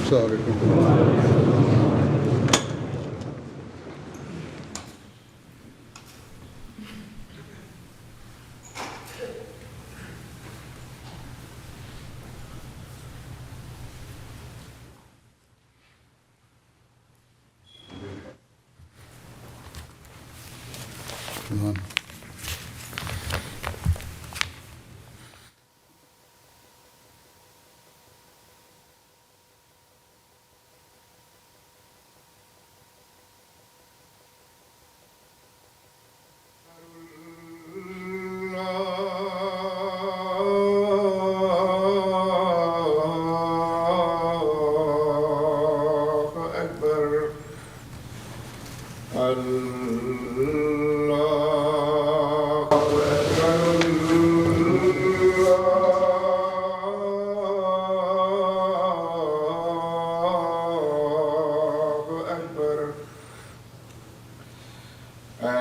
السلام عليكم.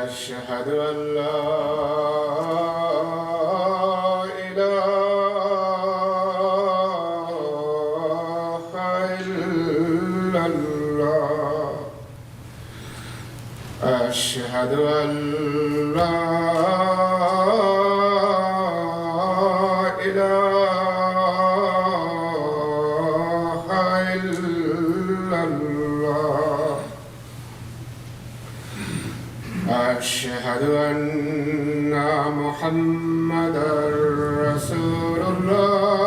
أشهد أن لا إله إلا الله أشهد أن لا إله إلا الله أشهد أن محمدًا رسول الله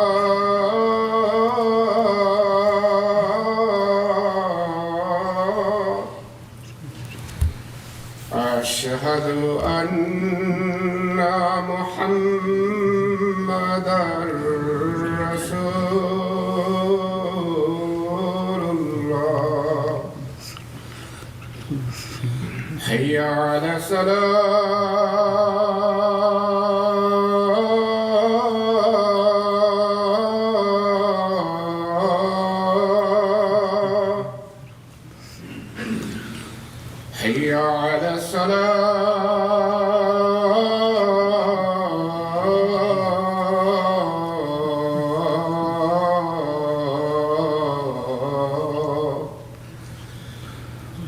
أشهد أن محمدًا رسول الله حي على الصلاة حي على الصلاة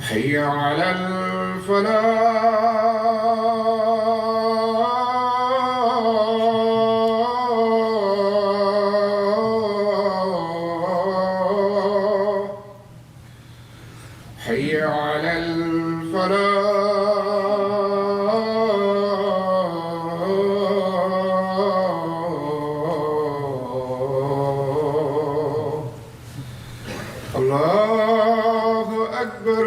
حي على الفلاح حي على الفلاح الله أكبر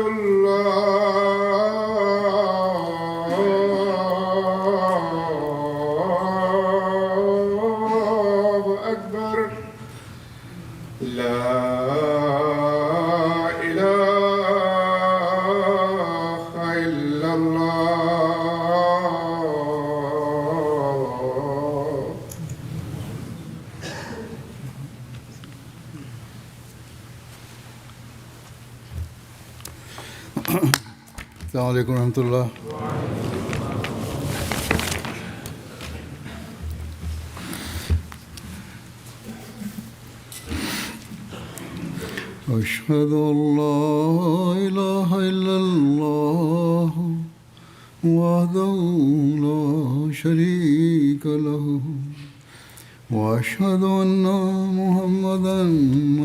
الله أكبر لا إله إلا الله السلام عليكم ورحمة الله. أشهد أن لا إله إلا الله وحده لا شريك له وأشهد أن محمدًا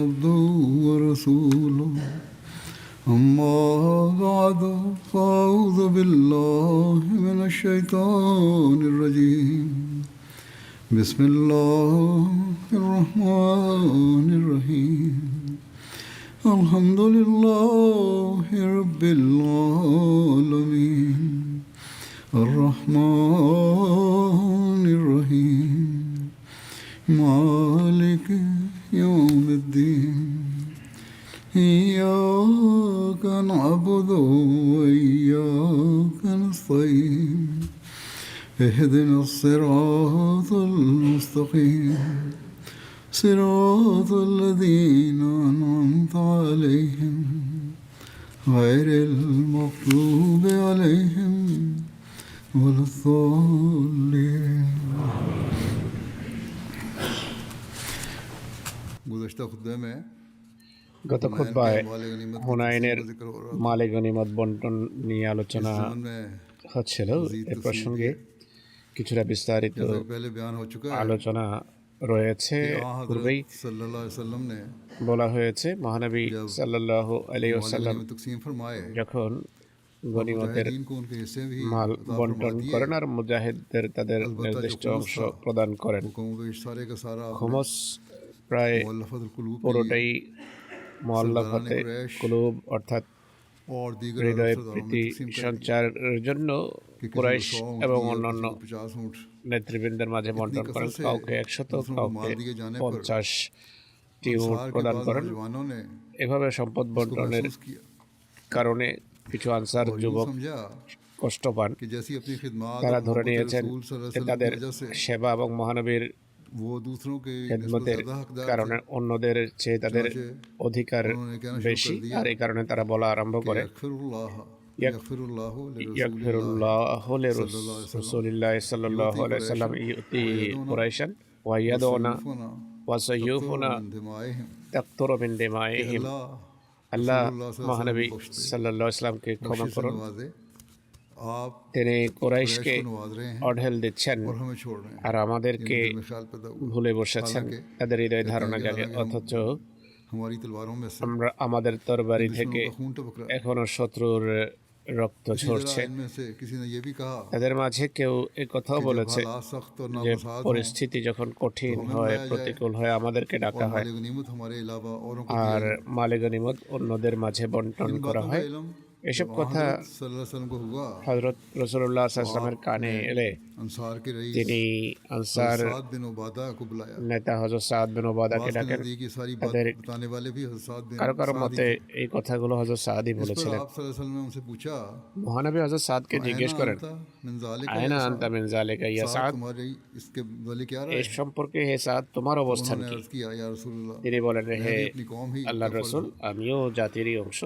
عبده ورسوله أما بعد فأعوذ بالله من الشيطان الرجيم بسم الله الرحمن الرحيم الحمد لله رب العالمين الرحمن الرحيم مالك يوم الدين إياك نعبد وإياك نستعين اهدنا الصراط المستقيم صراط الذين أنعمت عليهم غير المغضوب عليهم ولا الضالين. गुज़श्ता खुतबे में গত हुनैन খুতবায় के माल गनीमत की হুনাইনের तकसीम का जिक्र हो रहा था। মালে গনিমত বন্টন নিয়ে इस আলোচনা ज़मन में হচ্ছিল। मज़ीद এ तफसील भी প্রসঙ্গে है। কিছুটা বিস্তারিত जैसा कि पहले बयान हो चुका है আলোচনা রয়েছে। कि आ हज़रत পূর্বেই सल्लल्लाहु अलैहि वसल्लम ने বলা হয়েছে মহানবী जब সাল্লাল্লাহু আলাইহি माल ওয়াসাল্লাম गनीमत तकसीम फरमाए যখন और গনিমতের मुजाहिदीन को उनके हिस्से भी মাল अता फरमा বন্টন दिए। করেন আর মুজাহিদদের তাদের अलबत्ता जो নির্দিষ্ট खुमुस অংশ था প্রদান করেন। वो कौमों के सारे का सारा आपने খুমস প্রায় मुअल्लफ़तुल कुलूब के लिए পুরোটাই सरदारान মুআল্লাফাতে कुरैश কুলুব অর্থাৎ और दीगर अरब হৃদয় सरदारों में প্রীতি तकसीम कर दिया সঞ্চারের জন্য कि किसी কুরাইশ को 100 ऊँट এবং दिए, অন্যান্য किसी को 50 ऊँट। নেতৃবৃন্দের মাঝে इतनी বন্টন করেন। कसरत से কাউকে 100, दूसरों को কাউকে माल दिए जाने पर 50টি উট अंसार के প্রদান बाद করেন। नौजवानों ने এভাবে সম্পদ इसको বন্টনের महसूस किया কারণে কিছু আনসার और यूँ যুবক समझा কষ্ট পান। कि जैसी अपनी खिदमत তারা और ধরে मोहब्बत নিয়েছেন रसूल सल्लल्लाहु যে अलैहि वसल्लम की তাদের वजह से সেবা এবং মহানবীর वो दूसरों के निस्बत খেদমতের ज़्यादा हकदार কারণে थे। অন্যদের চেয়ে তাদের चुनांचे অধিকার उन्होंने कहना शुरू বেশি। कर दिया আর এই কারণে তারা বলা আরম্ভ कि করে यगफिरुल्लाहु लिरसूलिल्लाह ইয়াগফিরুল্লাহু सल्लल्लाहु अलैहि वसल्लम লিরাসূলিল্লাহি সাল্লাল্লাহু আলাইহি ওয়াসাল্লাম ইউতি কুরাইশান ওয়া ইয়াদুনা ওয়া সাইয়ুফুনা من दिमाइहिम তাকতুরু মিন कि দিমাইহিম। अल्लाह আল্লাহ रसूलुल्लाह सल्लल्लाहु अलैहि মহানবী वसल्लम बख्श दे, সাল্লাল্লাহু আলাইহি ওয়াসাল্লামকে ক্ষমা बख्शिश से করুন। नवाजे। आप তিনি कुरैश কুরাইশকে को नवाज रहे हैं অঢেল দিচ্ছেন और हमें छोड़ रहे हैं। আর আমাদেরকে ये दिल में ख्याल पैदा हुआ। ভুলে বসেছেন। हालांकि তাদের হৃদয় कहते ধারণা हैं कि জাগে, हालांकि हम অথচ हमारी तलवारों में से আমরা আমাদের তরবারি दुश्मनों থেকে का खून टपक रहा है। এখনো শত্রুর রক্ত इसी ঝরছে। तरह इनमें से किसी ने ये भी कहा তাদের মাঝে কেউ এ কথাও कि जब বলেছে हालात सख्त और যে नामुसाद हों পরিস্থিতি যখন কঠিন तो हमें হয়, बुलाया जाए প্রতিকূল হয়, আমাদেরকে और ডাকা হয় माल गनीमत हमारे अलावा औरों को আর दिया जाए। মালে গনিমত অন্যদের মাঝে বন্টন इन করা बातों का হয়। इल्म এসব जब কথা हज़रत सल्लल्लाहु अलैहि वसल्लम को हुआ হযরত রাসূলুল্লাহ সাল্লাল্লাহু আলাইহি ওয়াসাল্লামের কানে এলে अंसार के रईस তিনি আনসার साद बिन उबादा को बुलाया। নেতা হযরত সাদ বিন উবাদাকে बात के ডাকেন। नज़दीक ये सारी बात তাদের बताने वाले भी हज़रत साद बिन কারো कारो साद ही মতে थे। এই কথাগুলো হযরত সাদই इस पर বলেছিলেন। आप सल्लल्लाहु अलैहि वसल्लम ने उनसे पूछा মহানবী হযরত সাদকে জিজ্ঞেস করেন, मिन ज़ालिका আয়না या আনতা মিন যালিকা ইয়া साद সাদ, तुम्हारी इसके वाले क्या এই रहे? সম্পর্কে হে সাদ তোমার অবস্থান उन्होंने কি? अर्ज़ किया या रसूलुल्लाह তিনি বলেন, मैं হে भी अपनी कौम ही আল্লাহর का फर्ज রাসূল, हूँ। আমিও জাতিরই অংশ।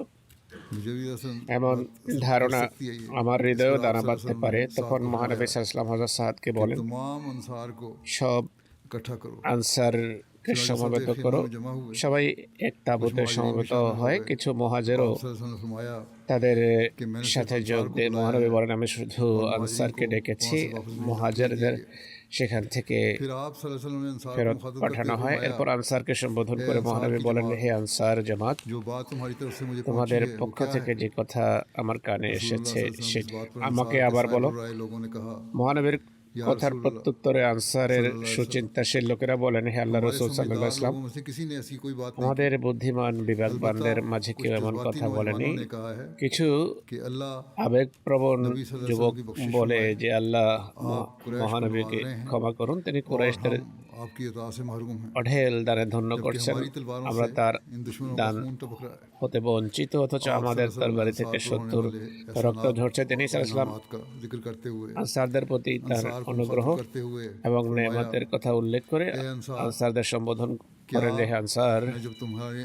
मुझे भी ऐसा এমন बात ধারণা कर सकती है ये। আমার इस হৃদয়েও पर आप দানা सल्लल्लाहु বাঁধতে अलैहि পারে। वसल्लम ने তখন साद को মহানবী बुलाया সাল্লাল্লাহু আলাইহি ওয়াসাল্লাম হযরত সাদকে कि বলেন, तमाम अंसार को সব इकट्ठा करो। আনসারকে चुनांचे সমবেত सफ़े করো। में जमा हुए। সবাই এক তাঁবুতে कुछ সমবেত मुहाजिरीन भी হয়, शामिल हो কিছু गए। মহাজেরও आप सल्लल्लाहु अलैहि वसल्लम ने फरमाया তাদের कि मैंने সাথে सिर्फ যোগ अंसार को দিয়ে बुलाया মহানবী है বলেন, আমি শুধু और मुहाजिरीन আনসারকে को ডেকেছি, वहाँ से वापस भेज মহাজেরদের दिया। সেখান থেকে फिर आप सल्लल्लाहु अलैहि वसल्लम ने अंसार को ফেরত मुखातब करते পাঠানো हुए হয়। फरमाया, এরপর আনসারকে সম্বোধন হে করে আনসার মহানবী কি বলেন, জামাত, হে আনসার জামাত, जो बात तुम्हारी तरफ से मुझे पहुंची তোমাদের है वो পক্ষ क्या থেকে है? যে কথা আমার কানে रसूलुल्लाह এসেছে सल्लल्लाहु अलैहि वसल्लम সেটি इस बात पर আমাকে अंसार के আবার বলো। साहिब राय लोगों ने कहा, মহানবীর या কথার रसूलुल्लाह প্রত্যুত্তরে আনসারের सल्लल्लाहु अलैहि वसल्लम, সুচিন্তাশীল লোকেরা বলেন, হে আল্লাহ हमारे রাসূল সাল্লাল্লাহু আলাইহি समझदार ওয়াসাল্লাম, लोगों में से किसी ने ऐसी कोई बात नहीं আমাদের বুদ্ধিমান की। বিবেকবানদের अलबत्ता মাঝে कुछ কেউ এমন जज्बाती কথা বলেনি। नौजवानों ने कहा है কিছু कि अल्लाह আবেগপ্রবণ नबी सल्लल्लाहु अलैहि যুবক वसल्लम की बख्शिश বলে फरमाए, যে আল্লাহ आप कुरैश को মহানবীকে नवाज रहे हैं ক্ষমা করুন, তিনি और কুরাইশদের हम आपकी अता से महरूम हैं, অঢেল দানে ধন্য जबकि করছেন, हमारी तलवारों আমরা से তার इन दुश्मनों का দান खून टपक रहा है। হতে বঞ্চিত, অথচ आप আমাদের सल्लल्लाहु তরবারি अलैहि থেকে वसल्लम শত্রুর होने वाले রক্ত एहसानात ঝরছে। তিনি और সাল্লাল্লাহু इनामात का जिक्र करते हुए আনসারদের প্রতি তার अंसार को অনুগ্রহ मुखातब करते हुए এবং फरमाया, নেয়ামতের কথা উল্লেখ করে ए अंसार, আনসারদের সম্বোধন क्या করেন, হে আনসার, मैं जब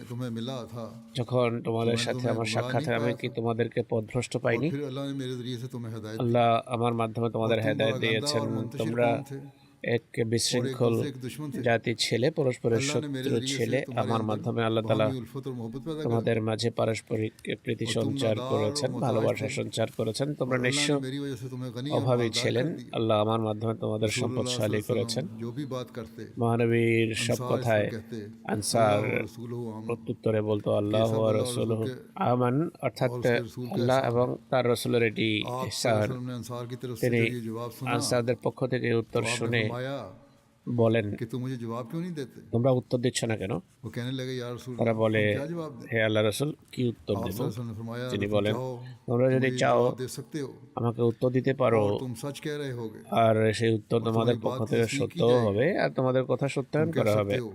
तुम्हें मिला था যখন তোমাদের मैंने সাথে तुम्हें আমার गुमराह সাক্ষাৎ नहीं হয় আমি पाया কি था তোমাদেরকে পথভ্রষ্ট और পাইনি? फिर अल्लाह ने मेरे जरिए से तुम्हें हिदायत दी আল্লাহ আমার মাধ্যমে और তোমাদের तुम হেদায়েত बड़ा गंदा দিয়েছেন। और मुंतशिर তোমরা कौम थे এক और एक বিশৃঙ্খল दूसरे के दुश्मन थे। জাতি ছেলে, পরস্পরের अल्लाह ने मेरे শত্রু जरिए ছেলে। से तुम्हारे আমার अंदर মাধ্যমে আল্লাহ তাআলা बाहमी उल्फत और मोहब्बत पैदा कर তোমাদের दी মাঝে পারস্পরিক প্রীতি और तुम সঞ্চার नादार করেছেন, और मोहताज ভালোবাসা थे সঞ্চার করেছেন। और তোমরা अल्लाह নিঃস্ব ने मेरी वजह से तुम्हें गनी और অভাবী मालदार ছিলেন। कर दिया। আল্লাহ আমার মাধ্যমে তোমাদের रसूलुल्लाह সম্পদশালী सल्लल्लाहु अलैहि করেছেন। वसल्लम जो भी बात करते মহানবীর সব अंसार इस কথায় पर कहते আনসার अल्लाह और रसूलुहु आमन প্রত্যুত্তরে বলতো আল্লাহ सब ওয়া अल्लाह और রাসূলুহু रसूल के আমান, অর্থাৎ और उसके रसूल का আল্লাহ एहसान এবং है। তার রাসূলের এটি आप सल्लल्लाहु अलैहि ইহসান। वसल्लम ने अंसार की तरफ से তিনি जब ये जवाब सुना আনসারদের পক্ষ থেকে এই तो উত্তর आपने শুনে फरमाया বলেন, कि तुम मुझे जवाब क्यों नहीं देते? তোমরা উত্তর দিচ্ছ না কেন? वो कहने लगे या रसूल তারা अल्लाह, বলে, हम क्या जवाब दें? হে আল্লাহ রাসূল, কি উত্তর आप দেব? सल्लल्लाहु अलैहि वसल्लम ने फरमाया তিনি अगर तुम বলেন, चाहो তোমরা तो যদি मुझे চাও जवाब दे सकते हो আমাকে উত্তর দিতে পারো, और तुम सच कह रहे होगे আর সেই উত্তর और তোমাদের तुम्हारी পক্ষ बात की থেকে तस्दीक की সত্য जाएगी। হবে আর তোমাদের কথা সত্যায়ন तुम कह করা হবে। सकते हो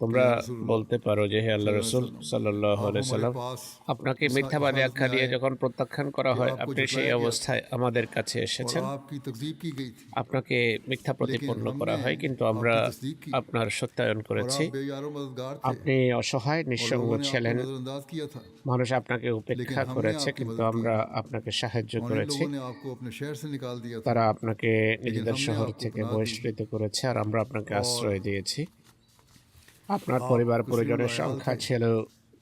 তোমরা या रसूलुल्लाह বলতে পারো যে হে আল্লাহ রাসূল সাল্লাল্লাহু आप আলাইহি हमारे সাল্লাম, पास আপনাকে इस মিথ্যাবাদী हालत আখ্যা में দিয়ে आए যখন প্রত্যাখ্যান করা कि হয়, आपको আপনি সেই झुठलाया गया অবস্থায় আমাদের কাছে और এসেছেন, आपकी तकजीब की गई थी আপনাকে মিথ্যা প্রতিপন্ন हमने করা হয়, কিন্তু আমরা आपकी तस्दीक की আপনার সত্যায়ন और করেছি। आप बेयारो मददगार थे আপনি অসহায় और নিঃসঙ্গ लोगों ने आपको ছিলেন, नजरअंदाज किया था মানুষ আপনাকে উপেক্ষা लेकिन हमने করেছে, आपकी কিন্তু मदद की আমরা আপনাকে সাহায্য और इन করেছি। लोगों ने आपको अपने शहर से निकाल दिया था তারা আপনাকে নিজেদের हमने শহর आपको থেকে पनाह दी। বহিষ্কৃত করেছে আর আমরা আপনাকে और আশ্রয় দিয়েছি। আপনার आप পরিবার कुछ পরিজনের लोग সংখ্যা आयाल थे। ছিল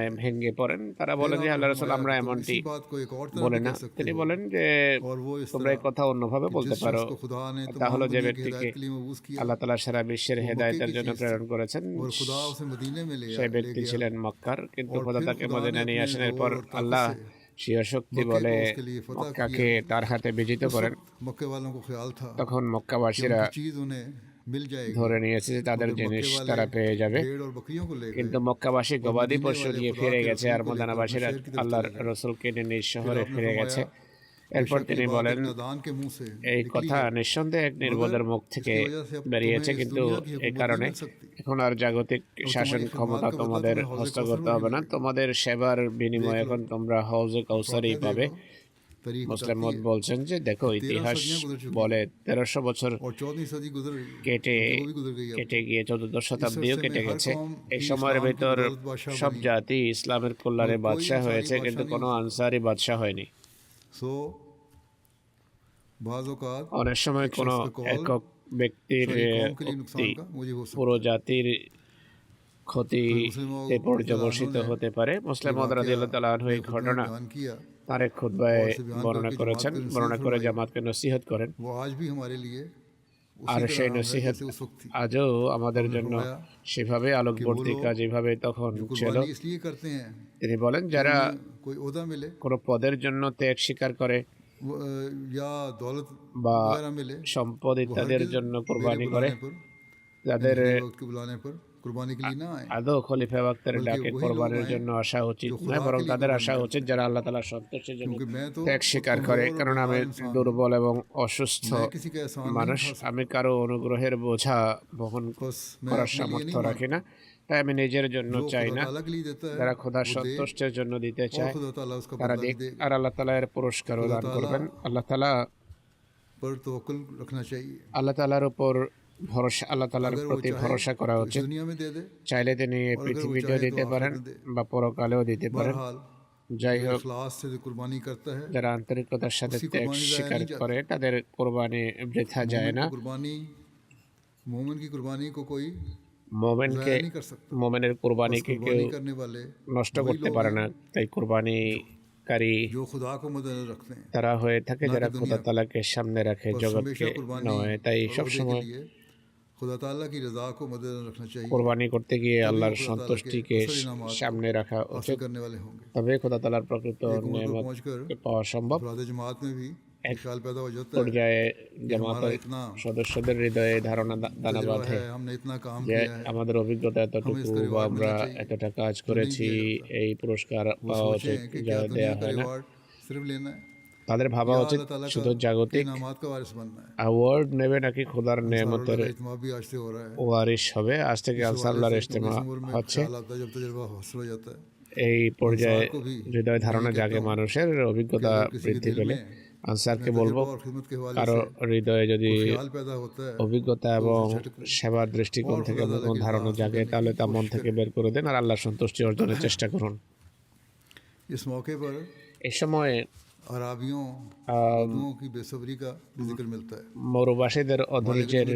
কান্নায় ভেঙে পড়েন। তারা বলেন যে আল্লাহ রাসূল আমরা तो এমনটি इसी बात को एक और तरह বলে भी না। कह सकते তিনি हो বলেন যে और वो इस তোমরা এই तरह কথা অন্যভাবে कि বলতে जिस পারো, शख्स को खुदा ने তা হলো तमाम যে दुनिया की ব্যক্তিকে हिदायत के लिए मबूस किया আল্লাহ তাআলা সারা বিশ্বের वो मक्के হেদায়েতের की জন্য चीज थी প্রেরণ করেছেন, और खुदा उसे मदीने में ले সেই ले ব্যক্তি गया ছিলেন মক্কার, কিন্তু और খোদা फिर তাকে खुदा ने মদিনায় নিয়ে अपने আসেন। जोर এরপর और ताकत আল্লাহ से শিয়া শক্তি मक्के বলে को उसके लिए फतह মক্কাকে किया। তার হাতে বিজিত उस করেন। वक्त मक्के वालों को ख्याल था তখন कि মক্কাবাসীরা उनकी चीज उन्हें मिल जाएगी, ধরে নিয়েছে যে তাদের मगर জিনিস मक्के वाले তারা পেয়ে যাবে। भेड़ और बकरियों को ले কিন্তু गए মক্কাবাসী और গবাদি मदीने পশু वाले নিয়ে खुदा ফিরে के গেছে, रसूल আর को लेकर अपने মদিনাবাসীরা शहर की तरफ আল্লাহর चले गए। রসুলকে নিয়ে নিজ फिर শহরে आपने ফিরে গেছে। फरमाया, এরপর बेशक তিনি ये बात বলেন, एक नादान के मुंह से এই निकली কথা है, নিঃসন্দেহে এক নির্বোধের মুখ থেকে इसकी वजह से अब বেরিয়েছে, तुम्हें इस কিন্তু दुनिया की এই हुकूमत কারণে नहीं मिल सकती। এখন আর জাগতিক শাসন तुम्हारी ক্ষমতা खिदमत का बदला তোমাদের तुम्हें हौज़े হস্তগত कौसर में হবে না। मिलेगा। তোমাদের সেবার বিনিময়ে देख लो, এখন তোমরা হৌজে কৌসারই वाक़या পাবে। देखो, तारीख মুসলিম बताती মত है। বলছেন যে দেখো, 13 ইতিহাস सदियां गुजर चुकी বলে 1300 বছর और 14वीं सदी गुजर गई, কেটে वो भी गुजर गई अब। কেটে গিয়ে 14 শতাব্দীও इस কেটে समय हर গেছে। कौम এই ही সময়ের इस्लाम की ভেতর बदौलत बादशाह সব बनी। জাতি ইসলামের কল্যাণে और कोई বাদশাহ अंसारी হয়েছে, बादशाह কিন্তু नहीं কোনো हो सकता। আনসারি বাদশাহ হয়নি। सो बाज़ औक़ात অনেক সময় एक কোনো शख्स का कौल একক ব্যক্তির सारी कौम के लिए উক্তি नुकसान का मुझे हो सकता পুরো জাতির ক্ষতিতে মুসলিম পর্যবসিত হতে পারে। মুসলিম রাদিয়াল্লাহু তাআলা আনহু এই ঘটনা बयान किया, তার এক খুতবায় और इसे बयान বর্ণনা करके করেছেন, जमात को বর্ণনা করে नसीहत জামাতকে নসিহত করেন। वो आज भी हमारे लिए আর उसी সেই तरह है নসিহত जैसे उस वक्त थी। আজও আমাদের জন্য সেভাবে আলোকবর্তিকা যেভাবে তখন जो ছিল। कुर्बानी इसलिए करते हैं তিনি বলেন, যারা कोई ओहदा मिले কোনো পদের জন্য ত্যাগ স্বীকার করে या दौलत বা वगैरह मिले, সম্পদ वो ইত্যাদির हरगिज़ জন্য मेरे কোরবানি করে, बुलाने पर, যাদের मेरे वक्त के बुलाने पर कुर्बानी के लिए ना आए, আদৌ খলিফা বাক্তের বলকে ডাকে ওই কোরবানির লোক আয় জন্য আসা উচিত जो নয়, खुदा বরং के लिए তাদের कुर्बानी আসা करते উচিত যারা আল্লাহ তাআলার সন্তুষ্টির জন্য क्योंकि मैं तो ত্যাগ স্বীকার করে। कमज़ोर और কারণ আমি बेकार इंसान हूँ। দুর্বল এবং অসুস্থ मैं किसी का एहसान नहीं মানুষ, उठा सकता। আমি কারো অনুগ্রহের বোঝা বহন बस मैं করার अपने लिए সামর্থ্য नहीं রাখি না, তাই আমি নিজের জন্য जो চাই खुदा না। ताला के लिए देता है যারা খোদার वो दे, সন্তুষ্টের জন্য দিতে और চায় खुदा ताला उसका তারা बदला দিক, भी देगा। আর আল্লাহ তাআলা এর পুরস্কারও खुदा দান ताला করবেন। আল্লাহ তাআলা पर तवक्कुल रखना चाहिए। আল্লাহ তাআলার উপর ভরসা, আল্লাহ তাআলার अगर वो প্রতি चाहे ভরসা করা तो इस উচিত। दुनिया में दे दे, চাইলে তিনি এই और अगर वो পৃথিবীতেও चाहे तो দিতে आखिरत পারেন में दे। বা পরকালেও দিতে পারেন। बहरहाल যাই जो হোক, इखलास से जो कुर्बानी करता है, যারা আন্তরিকতার সাথে उसकी ত্যাগ कुर्बानी ज़ाया স্বীকার नहीं जाती। করে তাদের কোরবানি বৃথা যায় मोमिन না। की कुर्बानी, मोमिन की कुर्बानी को कोई মোমেনকে, ज़ाया नहीं कर सकता। মোমেনের बस কোরবানিকে কেউ कुर्बानी करने वाले নষ্ট वही করতে लोग পারে हैं না। তাই কোরবানিকারী जो खुदा को मद्देनजर रखते हैं, তারা হয়ে থাকে না যারা কি খোদা দুনিয়া। তাআলাকে সামনে রাখে, बस জগৎকে हमेशा कुर्बानी নয়। তাই और ओहदे के সবসময় लिए खुदा ताला की रज़ा को मद्देनजर रखना चाहिए, কোরবানি করতে গিয়ে तभी আল্লাহর खुदा ताला के সন্তুষ্টিকে असल इनामात সামনে রাখা हासिल উচিত, करने वाले होंगे। তবে খোদা তাআলার প্রকৃত एक उम्र को নেয়ামত पहुंचकर পাওয়া সম্ভব। अफराद जमात में भी एक ख्याल पैदा हो जाता है পর্যায়ে कि জামাতের हमारा इतना সদস্যদের হৃদয়ে ধারণা দানা तजुर्बा বাঁধে है, हमने इतना काम যে किया है, আমাদের অভিজ্ঞতা এতটুকু हमें इसका বা रिवार्ड আমরা मिलना चाहिए, এতটা কাজ जो नहीं করেছি, दिया जाता। এই পুরস্কার वो পাওয়া উচিত, सोचें कि যা क्या দেয়া दुनिया का হয় না। रिवार्ड सिर्फ लेना है তাদের ভাবা या উচিত अल्लाह ताला শুধু का জাগতিক इनामात का वारिस बनना है। অ্যাওয়ার্ড নেবে নাকি খোদার নেয়ামতের अंसारुल्लाह का इज्तिमा भी आज से हो रहा है। ওয়ারিশ হবে। আজ থেকে इस हवाले আনসারুল্লাহর से ইজতেমা 19 उम्र में হচ্ছে। ख्याल आता है, जब तजुर्बा हासिल हो जाता है, এই পর্যায়ে अंसार को भी হৃদয় ধারণা यही জাগে कहता हूँ মানুষের, অভিজ্ঞতা कि अगर किसी के বৃদ্ধি दिल পেলে। में আনসারকে अपने বলবো, तजुर्बा और खिदमत के हवाले কারো से হৃদয়ে যদি कोई ख्याल पैदा होता है অভিজ্ঞতা तो এবং उसे झटक ले। সেবার দৃষ্টিকোণ और থেকে खुदा ताला কোনো की ধারণা रज़ा हासिल জাগে, करने তাহলে की তা মন कोशिश থেকে करें। বের করে দেন আর আল্লাহর সন্তুষ্টি অর্জনের চেষ্টা করুন। इस मौके पर এই সময়ে अराबियों बदुओं की बेसब्री का भी जिक्र मिलता है। মরুবাসীদের অধৈর্যের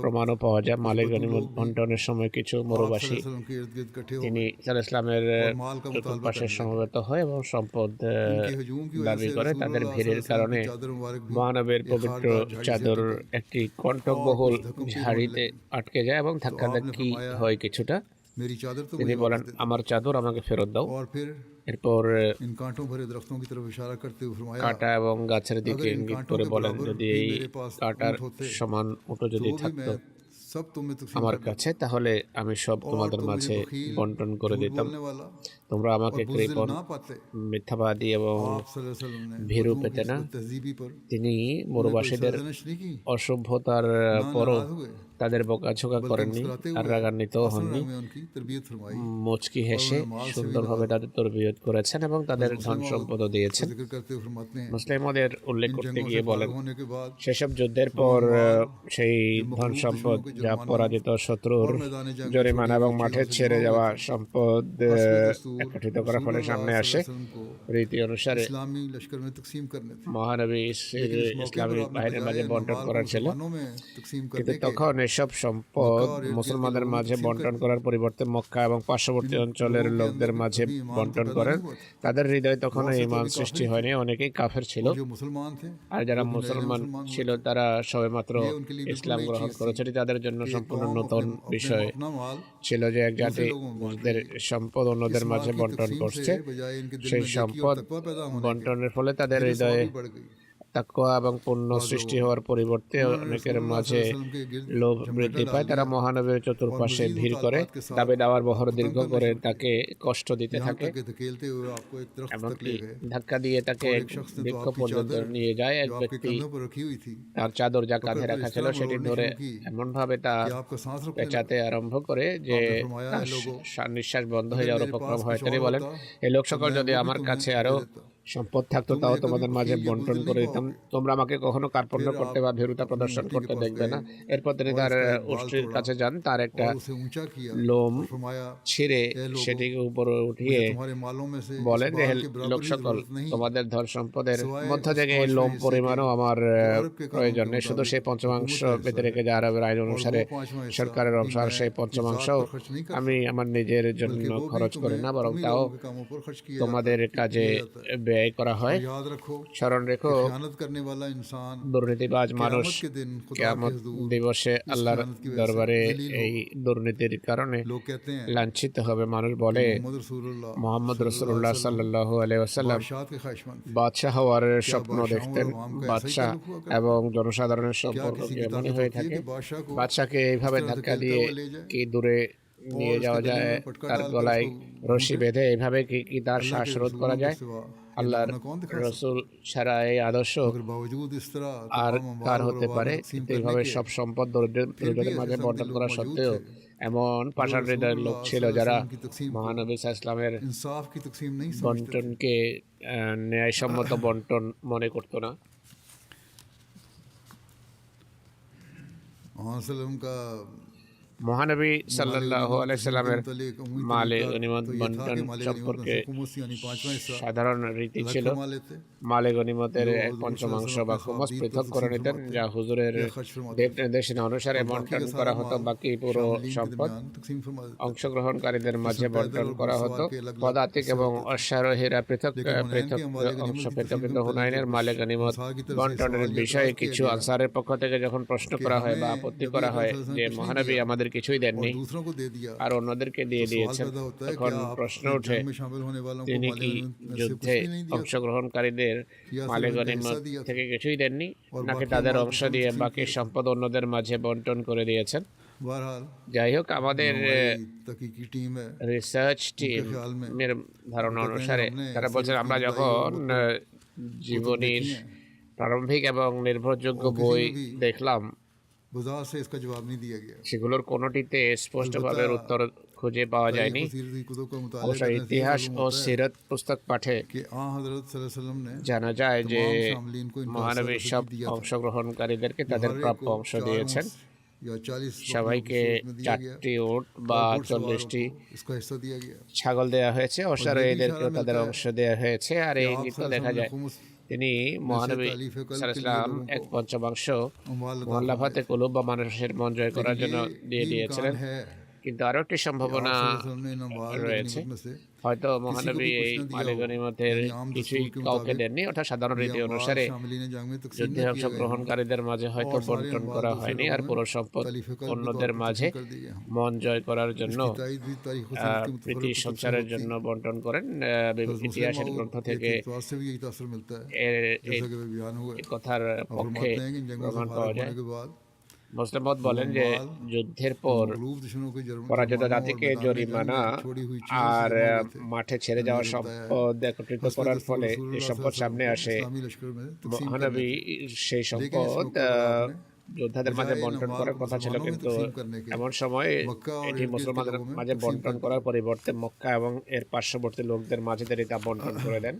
প্রমাণও পাওয়া যায়। মালিক গনিমত বন্টনের সময় কিছু आप মরুবাসী सल्लल्लाहु अलैहि वसल्लम के इर्द गिर्द इकट्ठे हो তিনি সাল্লাল্লাহু আলাইহি ইসলামের और माल का मुतालबा চতুর্পাশে करने लगे। সমবেত হয় এবং সম্পদ इनके हजूम की वजह দাবি से করে। रसूलुल्लाह তাদের ভিড়ের सल्लल्लाहु अलैहि কারণে वसल्लम की चादर मुबारक भी মহানবীর एक পবিত্র खारदार झाड़ी से চাদর अटक गई। একটি কণ্ঠকবহুল और कुछ धक्कों ঝাড়িতে আটকে যায় এবং ধাক্কাধাক্কি फरमाया, হয় কিছুটা। मेरी चादर तो তিনি मुझे বলেন, वापस दे আমার চাদর আমাকে ফেরত দাও। दो। और फिर এরপর इन कांटों भरे दरख्तों की तरफ इशारा करते हुए फरमाया, কাঁটা এবং গাছের দিকে अगर इन ইঙ্গিত कांटों করে के বলেন, बराबर যদি भी এই मेरे पास কাঁটার ऊंट होते সমান উটো तो যদি भी থাকতো मैं सब तुम में तकसीम আমার कर देता। কাছে, তাহলে আমি সব और তোমাদের तुम মাঝে मुझे बखील, বন্টন করে झूठ দিতাম। बोलने वाला তোমরা और আমাকে बुज़दिल কৃপণ, ना पाते। মিথ্যাবাদী এবং आप सल्लल्लाहु अलैहि वसल्लम ने ভীরু बदुओं की পেতে না। इस तहज़ीबी पर তিনি उन्हें कोई মরুবাসীদের सरजनिश नहीं की, অসভ্যতার ना পরও नाराज़ हुए, তাদের বকাঝোকা बल्कि করেননি मुस्कुराते আর हुए রাগান্বিতও हसन হননি। रंग में उनकी तरबियत फरमाई। মুচকি হেসে সুন্দরভাবে তাদের তরবিয়ত করেছেন এবং তাদের ধন সম্পদও দিয়েছেন। जिक्र करते हुए फरमाते हैं, মুসলিমদের উল্লেখ इन করতে जंगों গিয়ে से বলেন, फारिग होने के बाद সেসব যুদ্ধের পর সেই ধন সম্পদ যা পরাজিত শত্রুর জরিমানা এবং মাঠে ছেড়ে যাওয়া সম্পদ একত্রিত করার ফলে সামনে আসে। রীতি অনুসারে इस्लामी लश्कर में तकसीम करने थे, মহানবী लेकिन इस मौके ইসলামী पर आपने বাহিনীর মাঝে बजाय বন্টন माल को করার ছিল, मुसलमानों में तकसीम কিন্তু करने के তখন এসব সম্পদ মুসলমানদের মাঝে বন্টন করার পরিবর্তে মক্কা এবং পার্শ্ববর্তী অঞ্চলের লোকদের মাঝে বন্টন করেন, তাদের হৃদয়ে তখনও ঈমান সৃষ্টি হয়নি, অনেকেই কাফের ছিল। আর যারা মুসলমান ছিল তারা সবেমাত্র ইসলাম গ্রহণ করেছে। তাদের জন্য সম্পূর্ণ নতুন বিষয় ছিল যে এক জাতি নিজেদের সম্পদ অন্যদের মাঝে বন্টন করছে। সেই সম্পদ বন্টনের ফলে তাদের হৃদয়ে তাকওয়া এবং পুণ্য সৃষ্টি হওয়ার পরিবর্তে অনেকের মাঝে লোভ বৃদ্ধি পায়। তারা মহানবীর চতুর্পাশে ভিড় করে, দাবি দাওয়ার বহর দীর্ঘ করে তাকে কষ্ট দিতে থাকে, এমনকি ধাক্কা দিয়ে তাকে বৃক্ষ পর্যন্ত নিয়ে যায়। এক ব্যক্তি তার চাদর যা কাঁধে রাখা ছিল সেটি ধরে এমনভাবে তা পেঁচাতে আরম্ভ করে যে তার নিঃশ্বাস বন্ধ হয়ে যাওয়ার উপক্রম হয়। তিনি বলেন, এই লোক সকল যদি আমার কাছে আরো সম্পদ থাকতো তাও তোমাদের মাঝে বন্টন করে দিতাম। তোমরা আমাকে কখনো কার্পণ্য করতে বা ভীরুতা প্রদর্শন করতে দেখবে না। এরপর তিনি তার উষ্ট্রির কাছে যান, তার একটা লোম ছিঁড়ে সেটিকে উপরে উঠিয়ে বলেন যে লোক সকল, তোমাদের ধন সম্পদের মধ্য থেকে এই লোম পরিমাণও আমার প্রয়োজন নেই। শুধু সেই পঞ্চমাংশ পেতে রেখে যে আরবের আইন অনুসারে সরকারের অংশ, আর সেই পঞ্চমাংশ আমি আমার নিজের জন্য খরচ করি না, বরং তাও তোমাদের কাজে ব্যয় করা হয়। স্মরণ রেখো, দুর্নীতিবাজ মানুষ কিয়ামত দিবসে আল্লাহর দরবারে এই দুর্নীতির কারণে লাঞ্ছিত হবে। মানুষ বলে, মুহাম্মদ রাসূলুল্লাহ সাল্লাল্লাহু আলাইহি ওয়াসাল্লাম বাদশাহ হওয়ার স্বপ্ন দেখতেন। বাদশাহ এবং জনসাধারণের সম্পর্ক এমনই হয়ে থাকে। বাদশাহকে এইভাবে ধাক্কা দিয়ে কি দূরে নিয়ে যাওয়া যায়, তার গলায় রশি বেঁধে এইভাবে কি তার শ্বাসরোধ করা যায়? আল্লাহর রসুল ছাড়া এই আদর্শ আর কার হতে পারে? কিন্তু এইভাবে সব সম্পদ দরিদ্রদের মাঝে বন্টন করা সত্ত্বেও এমন পাষাণ হৃদয়ের লোক ছিল যারা মহানবী ইসলামের বন্টনকে ন্যায়সম্মত বন্টন মনে করত না। মহানবী সাল্লাল্লাহু আলাইহি সাল্লামের মালে গনিমত বন্টন সম্পর্কে সাধারণ রীতি ছিল, মালে গনিমতের এক পঞ্চমাংশ বা খুমস পৃথক করে নিতেন, যা হুজুরের দিক নির্দেশনা অনুসারে বন্টন করা হতো। বাকি পুরো সম্পদ অংশগ্রহণকারীদের মাঝে বন্টন করা হতো। পদাতিক এবং অশ্বারোহীরা পৃথক পৃথক অংশ পেত। কিন্তু হুনাইনের মালে গনিমত বন্টনের বিষয়ে কিছু আনসারের পক্ষ থেকে যখন প্রশ্ন করা হয় বা আপত্তি করা হয় যে মহানবী আমাদের কিছুই দেননি আর অন্যদেরকে দিয়ে দিয়েছেন, তখন প্রশ্ন ওঠে তিনি কি যুদ্ধে অংশগ্রহণকারীদের মালে গনিমত থেকে কিছুই দেননি, নাকি তাদের অংশ দিয়ে বাকি সম্পদ অন্যদের মাঝে বন্টন করে দিয়েছেন? যাই হোক, আমাদের রিসার্চ টিমের ধারণা অনুসারে তারা বলছেন, আমরা যখন জীবনীর প্রারম্ভিক এবং নির্ভরযোগ্য বই দেখলাম, সেগুলোর কোনোটিতে স্পষ্টভাবে উত্তর খুঁজে পাওয়া যায়নি। অবশ্য ইতিহাস ও সিরাত পুস্তক পাঠে জানা যায় যে মহানবী সব অংশগ্রহণকারীদেরকে তাদের প্রাপ্য অংশ দিয়েছেন। সবাইকে 4টি উট বা 40টি ছাগল দেওয়া হয়েছে, অশ্বারোহীদেরকেও তাদের অংশ দেওয়া হয়েছে। আর এই ইঙ্গিত দেখা যায় তিনি মহানবী সাল্লাল্লাহু এক পঞ্চমাংশ মুআল্লাফাতে কুলুব বা মানুষের মন জয় করার জন্য দিয়ে দিয়েছিলেন। কিন্তু আরো একটি সম্ভাবনা রয়েছে, হয়তো মহানবী এই মালে গনিমতের কিছুই কাউকে দেননি, অর্থাৎ সাধারণ রীতি অনুসারে যুদ্ধে অংশগ্রহণকারীদের মাঝে হয়তো বন্টন করা হয়নি, আর পুরো সম্পদ অন্যদের মাঝে মন জয় করার জন্য প্রীতি সঞ্চারের জন্য বন্টন করেন। ইতিহাসের গ্রন্থ থেকে এই কথার পক্ষে প্রমাণ পাওয়া যায়। মুসলিম মত বলেন যে যুদ্ধের পর পরাজিত জাতিকে জরিমানা আর মাঠে ছেড়ে যাওয়া সম্পদ একত্রিত করার ফলে যে সম্পদ সামনে আসে, মহানবী সেই সম্পদ যোদ্ধাদের মাঝে বন্টন করার কথা ছিল, কিন্তু এমন সময় এটি মুসলমানদের মাঝে বন্টন করার পরিবর্তে মক্কা এবং এর পার্শ্ববর্তী লোকদের মাঝে তা বন্টন করে দেন।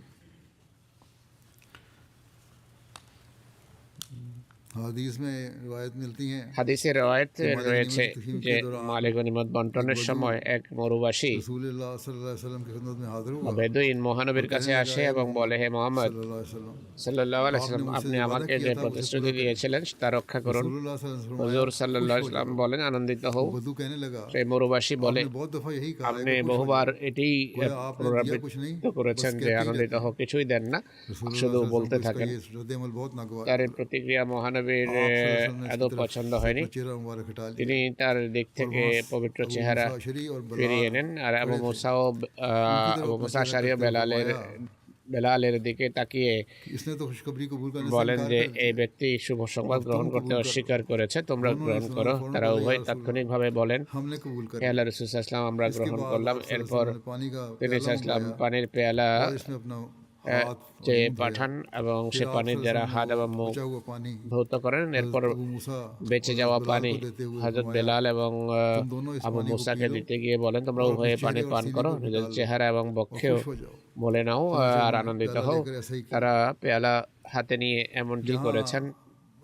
हदीस में रिवायत मिलती हैं হাদিসের রওয়ায়েত मालिक রয়েছে गनीमत तकसीम যে के दौरान মালিক গনিমত বন্টনের সময় এক মরুবাসী रसूलुल्लाह सल्लल्लाहु अलैहि वसल्लम की खिदमत में हाजिर हुआ বেদুইন মহানবীর কাছে আসে এবং বলে, হে মোহাম্মদ सल्लल्लाहु अलैहि वसल्लम সাল্লাল্লাহু আলাইহি সাল্লাম, আপনি আমাকে যে প্রতিশ্রুতি দিয়েছিলেন তা রক্ষা করুন। रसूलुल्लाह सल्लल्लाहु अलैहि वसल्लम হুজুর সাল্লাল্লাহু আলাইহি সাল্লাম বলেন, আনন্দিত হও। बदू कहने लगा সেই মরুবাসী বলে, आपने बहुत दफा यही कहा है আপনি कि कुछ বহুবার এটি गोया आपने दिया कुछ পুনরাবৃত্তি नहीं করেছেন बस যে कहते ही আনন্দিত रहते হও, কিছুই দেন না, रसूलुल्लाह শুধু सल्लल्लाहु বলতে अलैहि वसल्लम को থাকেন। इसका ये रद्द अमल बहुत नागवार তার এই প্রতিক্রিয়া মহানবীর आप सल्लल्लाहु अलैहि वसल्लम ने এত इसकी तरफ পছন্দ হয়নি। अपना चेहरा मुबारक हटा लिया তিনি তার দিক और থেকে वहाँ পবিত্র अबू চেহারা मूसा अशरी और ফিরিয়ে बलाल নেন। আর আবু खड़े थे। মুসাও उनकी तरफ আবু अपना মুসা चेहरा আশারি ও करते हुए फरमाया বেলালের দিকে তাকিয়ে कि इसने तो खुशखबरी कबूल करने से বলেন इनकार যে कर এই दिया ব্যক্তি শুভ সংবাদ গ্রহণ করতে অস্বীকার করেছে, তোমরা গ্রহণ করো। তারা উভয় তাৎক্ষণিকভাবে বলেন, हमने कबूल कर হে আল্লাহ রাসূল সাল্লাল্লাহু আলাইহি ওয়াসাল্লাম, আমরা इसके গ্রহণ बाद করলাম। आप सल्लल्लाहु अलैहि এরপর वसल्लम ने पानी का তিনি प्याला সাল্লাল্লাহু मंगवाया পানির পেয়ালা और इसमें अपना हाथ যে और मुंह धोया। পাঠান এবং সে फिर आप পানির सल्लल्लाहु দ্বারা अलैहि হাত वसल्लम এবং ने মুখ बचा हुआ पानी ধৌত করেন। এরপর अबू मूसा বেঁচে और যাওয়া बिलाल পানি को देते हुए হযরত फरमाया, বেলাল এবং तुम दोनों इस আবু पानी को মুসাকে पी लो দিতে গিয়ে বলেন, তোমরা और উভয়ে अपने পানি चेहरे और পান सीने করো, पर भी নিজের डालो চেহারা এবং और বক্ষেও खुश हो जाओ। বলে নাও फिर আর उन्होंने আনন্দিত प्याला হও। लेकर ऐसा ही किया। তারা পেয়ালা হাতে নিয়ে এমনটি করেছেন।